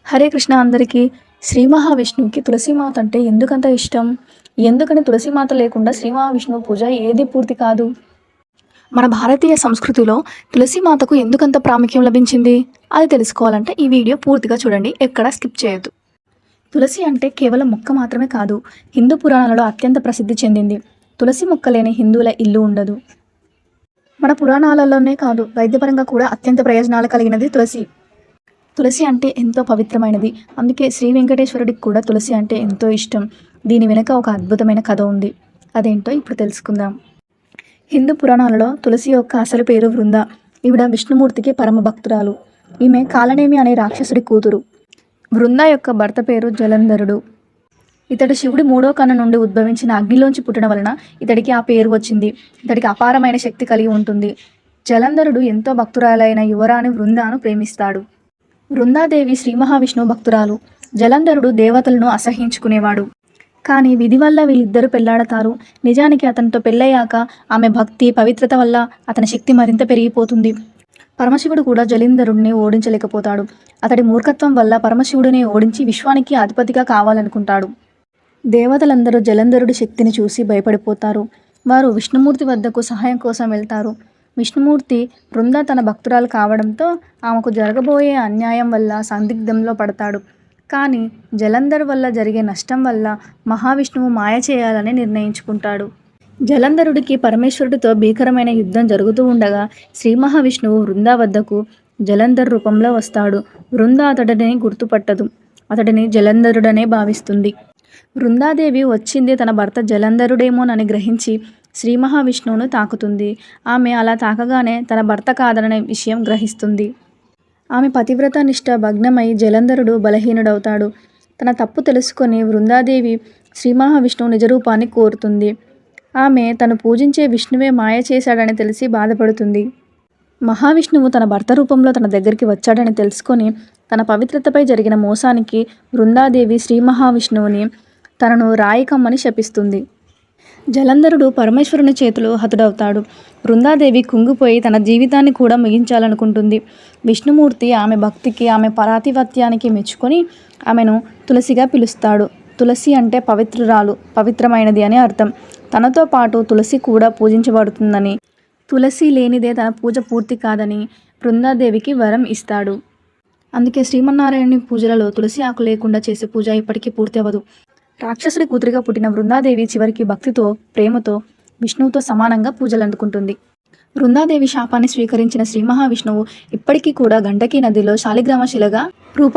హరే కృష్ణ అందరికీ. శ్రీ మహావిష్ణువుకి తులసీమాత అంటే ఎందుకంత ఇష్టం? ఎందుకని తులసీమాత లేకుండా శ్రీ మహావిష్ణువు పూజ ఏది పూర్తి కాదు? మన భారతీయ సంస్కృతిలో తులసీమాతకు ఎందుకంత ప్రాముఖ్యం లభించింది? అది తెలుసుకోవాలంటే ఈ వీడియో పూర్తిగా చూడండి, ఎక్కడా స్కిప్ చేయొద్దు. తులసి అంటే కేవలం మొక్క మాత్రమే కాదు, హిందూ పురాణాలలో అత్యంత ప్రసిద్ధి చెందింది. తులసి మొక్క లేని హిందువుల ఇల్లు ఉండదు. మన పురాణాలలోనే కాదు, వైద్యపరంగా కూడా అత్యంత ప్రయోజనాలు కలిగినది తులసి. తులసి అంటే ఎంతో పవిత్రమైనది. అందుకే శ్రీ వెంకటేశ్వరుడికి కూడా తులసి అంటే ఎంతో ఇష్టం. దీని వెనుక ఒక అద్భుతమైన కథ ఉంది. అదేంటో ఇప్పుడు తెలుసుకుందాం. హిందూ పురాణాలలో తులసి యొక్క అసలు పేరు వృంద. ఈవిడ విష్ణుమూర్తికి పరమ భక్తురాలు. ఈమె కాలనేమి అనే రాక్షసుడి కూతురు. వృంద యొక్క భర్త పేరు జలంధరుడు. ఇతడు శివుడి మూడో కన్ను నుండి ఉద్భవించిన అగ్నిలోంచి పుట్టడం వలన ఇతడికి ఆ పేరు వచ్చింది. ఇతడికి అపారమైన శక్తి కలిగి ఉంటుంది. జలంధరుడు ఎంతో భక్తురాలైన యువరాణి వృందాను ప్రేమిస్తాడు. వృందాదేవి శ్రీ మహావిష్ణువు భక్తురాలు. జలంధరుడు దేవతలను అసహ్యించుకునేవాడు. కానీ విధి వల్ల వీళ్ళిద్దరూ పెళ్లాడతారు. నిజానికి అతనితో పెళ్ళయ్యాక ఆమె భక్తి పవిత్రత వల్ల అతని శక్తి మరింత పెరిగిపోతుంది. పరమశివుడు కూడా జలంధరుడిని ఓడించలేకపోతాడు. అతడి మూర్ఖత్వం వల్ల పరమశివుడిని ఓడించి విశ్వానికి అధిపతిగా కావాలనుకుంటాడు. దేవతలందరూ జలంధరుడి శక్తిని చూసి భయపడిపోతారు. వారు విష్ణుమూర్తి వద్దకు సహాయం కోసం వెళ్తారు. విష్ణుమూర్తి వృంద తన భక్తురాలు కావడంతో ఆమెకు జరగబోయే అన్యాయం వల్ల సందిగ్ధంలో పడతాడు. కానీ జలంధర్ వల్ల జరిగే నష్టం వల్ల మహావిష్ణువు మాయ చేయాలని నిర్ణయించుకుంటాడు. జలంధరుడికి పరమేశ్వరుడితో భీకరమైన యుద్ధం జరుగుతూ ఉండగా శ్రీ మహావిష్ణువు వృంద వద్దకు జలంధర్ రూపంలో వస్తాడు. వృంద అతడిని గుర్తుపట్టదు. అతడిని జలంధరుడనే భావిస్తుంది. వృందాదేవి వచ్చింది తన భర్త జలంధరుడేమోనని గ్రహించి శ్రీ మహావిష్ణువును తాకుతుంది. ఆమె అలా తాకగానే తన భర్త కాదనే విషయం గ్రహిస్తుంది. ఆమె పతివ్రత నిష్ఠ భగ్నమై జలంధరుడు బలహీనుడవుతాడు. తన తప్పు తెలుసుకొని వృందాదేవి శ్రీ మహావిష్ణువు నిజరూపాన్ని కోరుతుంది. ఆమె తను పూజించే విష్ణువే మాయ చేశాడని తెలిసి బాధపడుతుంది. మహావిష్ణువు తన భర్త రూపంలో తన దగ్గరికి వచ్చాడని తెలుసుకొని తన పవిత్రతపై జరిగిన మోసానికి వృందాదేవి శ్రీ మహావిష్ణువుని తనను రాయికమ్మని శపిస్తుంది. జలంధరుడు పరమేశ్వరుని చేతిలో హతుడవుతాడు. వృందాదేవి కుంగిపోయి తన జీవితాన్ని కూడా ముగించాలనుకుంటుంది. విష్ణుమూర్తి ఆమె భక్తికి ఆమె పరాతిపత్యానికి మెచ్చుకొని ఆమెను తులసిగా పిలుస్తాడు. తులసి అంటే పవిత్రురాలు, పవిత్రమైనది అని అర్థం. తనతో పాటు తులసి కూడా పూజించబడుతుందని, తులసి లేనిదే తన పూజ పూర్తి కాదని వృందాదేవికి వరం ఇస్తాడు. అందుకే శ్రీమన్నారాయణుని పూజలలో తులసి ఆకు లేకుండా చేసే పూజ ఇప్పటికీ పూర్తి అవ్వదు. రాక్షసుడి కూతురిగా పుట్టిన వృందాదేవి చివరికి భక్తితో ప్రేమతో విష్ణువుతో సమానంగా పూజలు అందుకుంటుంది. వృందాదేవి శాపాన్ని స్వీకరించిన శ్రీ మహావిష్ణువు ఇప్పటికీ కూడా గండకీ నదిలో శాలిగ్రామ శిలగా